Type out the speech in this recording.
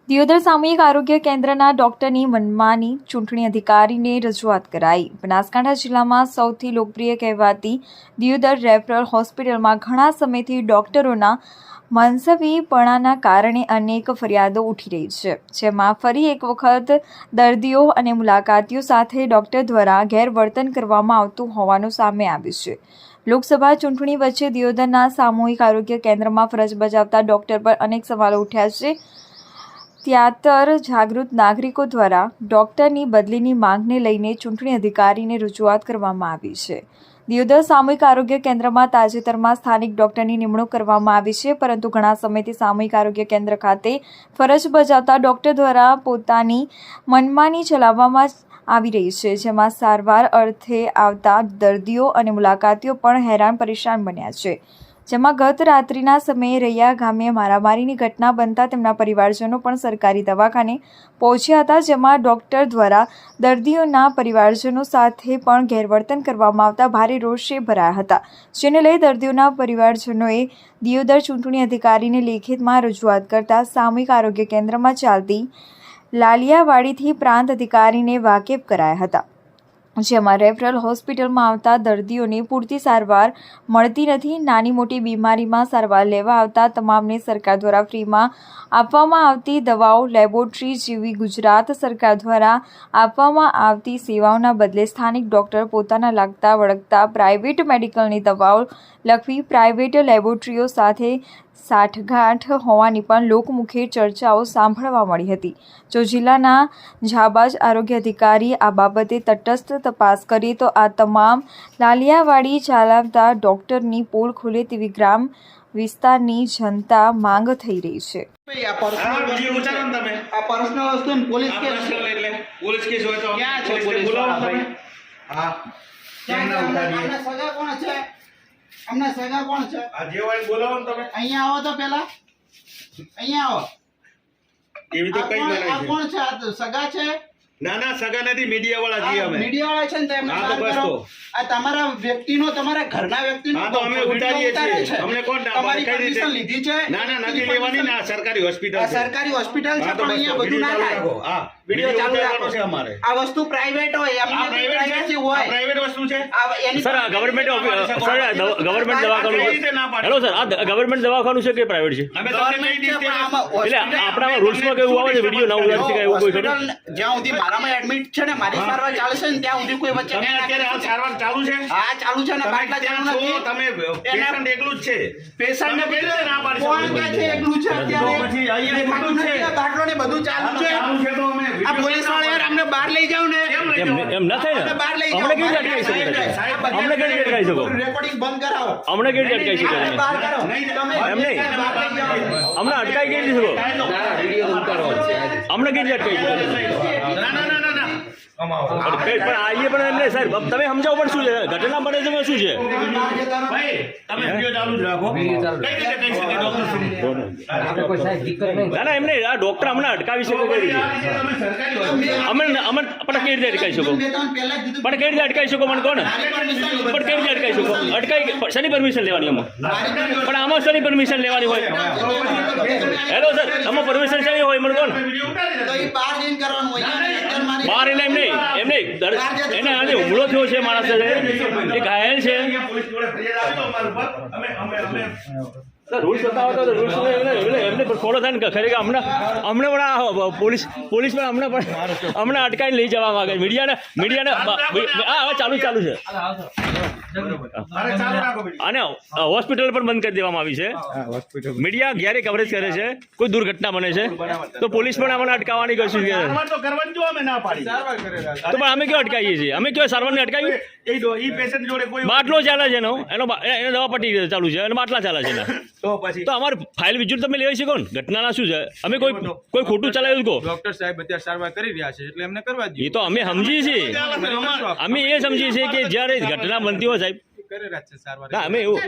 દિયોદર સામૂહિક આરોગ્ય કેન્દ્રના ડોક્ટરની મનમાની ચૂંટણી અધિકારીને રજૂઆત કરાઈ। બનાસકાંઠા જિલ્લામાં સૌથી લોકપ્રિય કહેવાતી દિયોદર રેફરલ હોસ્પિટલમાં ઘણા સમયથી ડોક્ટરોના મનસવીપણાના કારણે અનેક ફરિયાદો ઉઠી રહી છે, જેમાં ફરી એક વખત દર્દીઓ અને મુલાકાતીઓ સાથે ડોક્ટર દ્વારા ગેરવર્તન કરવામાં આવતું હોવાનું સામે આવ્યું છે। લોકસભા ચૂંટણી વચ્ચે દિયોદરના સામૂહિક આરોગ્ય કેન્દ્રમાં ફરજ બજાવતા ડોક્ટર પર અનેક સવાલો ઉઠ્યા છે। ત્યાર જાગૃત નાગરિકો દ્વારા ડોક્ટરની બદલીની માંગને લઈને ચૂંટણી અધિકારીને રજૂઆત કરવામાં આવી છે। દિયોદર સામૂહિક આરોગ્ય કેન્દ્રમાં તાજેતરમાં સ્થાનિક ડોક્ટરની નિમણૂક કરવામાં આવી છે, પરંતુ ઘણા સમયથી સામૂહિક આરોગ્ય કેન્દ્ર ખાતે ફરજ બજાવતા ડોક્ટર દ્વારા પોતાની મનમાની ચલાવવામાં આવી રહી છે, જેમાં સારવાર અર્થે આવતા દર્દીઓ અને મુલાકાતીઓ પણ હેરાન પરેશાન બન્યા છે। જેમાં ગત રાત્રિના સમયે રૈયા ગામે મારામારીની ઘટના બનતા તેમના પરિવારજનો પણ સરકારી દવાખાને પહોંચ્યા હતા, જેમાં ડોક્ટર દ્વારા દર્દીઓના પરિવારજનો સાથે પણ ગેરવર્તન કરવામાં આવતા ભારે રોષે ભરાયા હતા, જેને લઈ દર્દીઓના પરિવારજનોએ દિયોદર ચૂંટણી અધિકારીને લેખિતમાં રજૂઆત કરતા સામૂહિક આરોગ્ય કેન્દ્રમાં ચાલતી લાલિયાવાડીથી પ્રાંત અધિકારીને વાકેફ કરાયા હતા, જેમાં રેફરલ હોસ્પિટલમાં આવતા દર્દીઓને પૂરતી સારવાર મળતી નથી। નાની મોટી બીમારીમાં સારવાર લેવા આવતા તમામને સરકાર દ્વારા ફ્રીમાં આપવામાં આવતી દવાઓ, લેબોરેટરી જેવી ગુજરાત સરકાર દ્વારા આપવામાં આવતી સેવાઓના બદલે સ્થાનિક ડોક્ટર પોતાના લાગતા વળગતા પ્રાઇવેટ મેડિકલની દવાઓ લખવી પ્રાઇવેટ લેબોરેટરીઓ સાથે સાઠગાંઠ હોવાની પણ લોકમુખે ચર્ચાઓ સાંભળવા મળી હતી। જો જિલ્લાના જાબાજ આરોગ્ય અધિકારી આ બાબતે તટસ્થ તપાસ કરે તો આ તમામ લાલિયાવાડી ચલાવતા ડોક્ટરની પોલ ખુલે તેવી ગ્રામ વિસ્તારની જનતા માંગ થઈ રહી છે। અમને સગા કોણ છે? આ જેવાને બોલાવો ને તમે અહીંયા આવો તો પહેલા અહીંયા આવો। એવી તો કઈ ગણાય છે? આ કોણ છે? આ સગા છે? ના ના સગા નથી, મીડિયા વાળા છીએ અમે। મીડિયા વાળા છે ને તો એમને વાત કરો। આ તમારા વ્યક્તિનો, તમારા ઘરના વ્યક્તિનો તો અમે ઉતારીએ છીએ। અમને કોણ ના પાડે? કઈ રીતે લીધી છે? ના ના નથી લેવાની ના, સરકારી હોસ્પિટલ છે। સરકારી હોસ્પિટલ છે પણ અહીંયા બધું ના થાય। હા વિડિયો ચાલુ રાખો છે અમારે। આ વસ્તુ પ્રાઇવેટ હોય, એમની પ્રાઇવેસી હોય। પ્રાઇવેટ વસ્તુ છે સર। આ ગવર્નમેન્ટ સર, ગવર્નમેન્ટ દવાખાનું છે। હેલો સર, આ ગવર્નમેન્ટ દવાખાનું છે કે પ્રાઇવેટ છે? અમે તમને કહી દઈએ એટલે આપણા રૂલ્સમાં કેવું આવે છે વિડિયો ના ઉતારી શકાય એવું કોઈ ખરું? જ્યાં સુધી મારામાં એડમિટ છે ને, મારી સારવાર ચાલશે ને ત્યાં સુધી કોઈ વચ્ચે અત્યારે આ સારવાર ચાલુ છે? હા ચાલુ છે ને, બાટલા ચાલુ નથી। તમે પેશન્ટ એકલું જ છે? પેશન્ટ ને કેવી રીતે ના પાડી શકો? કોણ કહે છે એકલું છે? અત્યારે પછી અહીંયા બધું છે, બાટલો ને બધું ચાલુ છે। તો અમે આ પોલીસ વાળા યાર અમને બહાર લઈ જાવ ને, એમ ના થાય ને। બહાર લઈ જાવ, અમને કેવી રીતે અટકાવી શકો? અમને કેવી રીતે અટકાવી શકો? રેકોર્ડિંગ બંધ કરાવો। અમને કેવી રીતે અટકાવી શકો? બહાર કરો નહીં તમે એમ નહીં, અમને અટકાવી કેવી રીતે શકો? અમને કેવી રીતે અટકાવી શકો? ના ના ના ના ના પણ આઈએ પણ એમ નહીં સાહેબ, તમે સમજાવો પણ શું છે ઘટના બને છે શું છે? ભાઈ તમે વિડિયો ચાલુ જ રાખો। કઈ રીતે કહી શકે ડોક્ટર? ના ના એમ નહીં, આ ડોક્ટર અમને અટકાવી શકો કઈ રીતે? અમે પણ કેવી રીતે અટકાવી શકો? પણ કેવી રીતે અટકાવી શકો મને કોણ? પણ કેવી રીતે અટકાવી શકો? અટકાવી શેની પરમિશન લેવાની? આમાં પણ આમાં શેની પરમિશન લેવાની હોય? હેલો સર, આમાં પરમિશન શેની હોય મને કોણ? બહાર એટલે એમ નહીં એને આજે હુમલો થયો છે માણસ, એ ઘાયલ છે। રૂલ્સ બતાવો તો રૂલ્સ એમને પણ ફોલો થાય ને ખરેખર। અમને પણ પોલીસ પણ અમને અટકાવીને લઈ જવા માંગે। મીડિયાને હા હવે ચાલુ છે અને હોસ્પિટલ પણ બંધ કરી દેવામાં આવી છે। મીડિયા ક્યારે કવરેજ કરે છે, કોઈ દુર્ઘટના બને છે તો પોલીસ પણ અમને અટકાવવાની કશું છે તો પણ અમે ક્યાં અટકાવીએ છીએ? અમે ક્યાં સારવારને અટકાવી? બાટલો ચાલે છે એનો દવા પટ્ટી ચાલુ છે અને બાટલા ચાલે છે એના, તો અમારે ફાઇલ વિજુલ તમે લેવાઈ શકો ને? ઘટનાના શું છે? અમે કોઈ ખોટું ચલાવ્યું કહો? ડોક્ટર સાહેબ અત્યારે સારવાર કરી રહ્યા છે એટલે એમને કરવા દઈએ। એ તો અમે સમજીએ છીએ, અમે એ સમજીએ છીએ કે જ્યારે ઘટના બનતી હોય સાહેબ કરી રહ્યા છે સારવાર। ના અમે એવું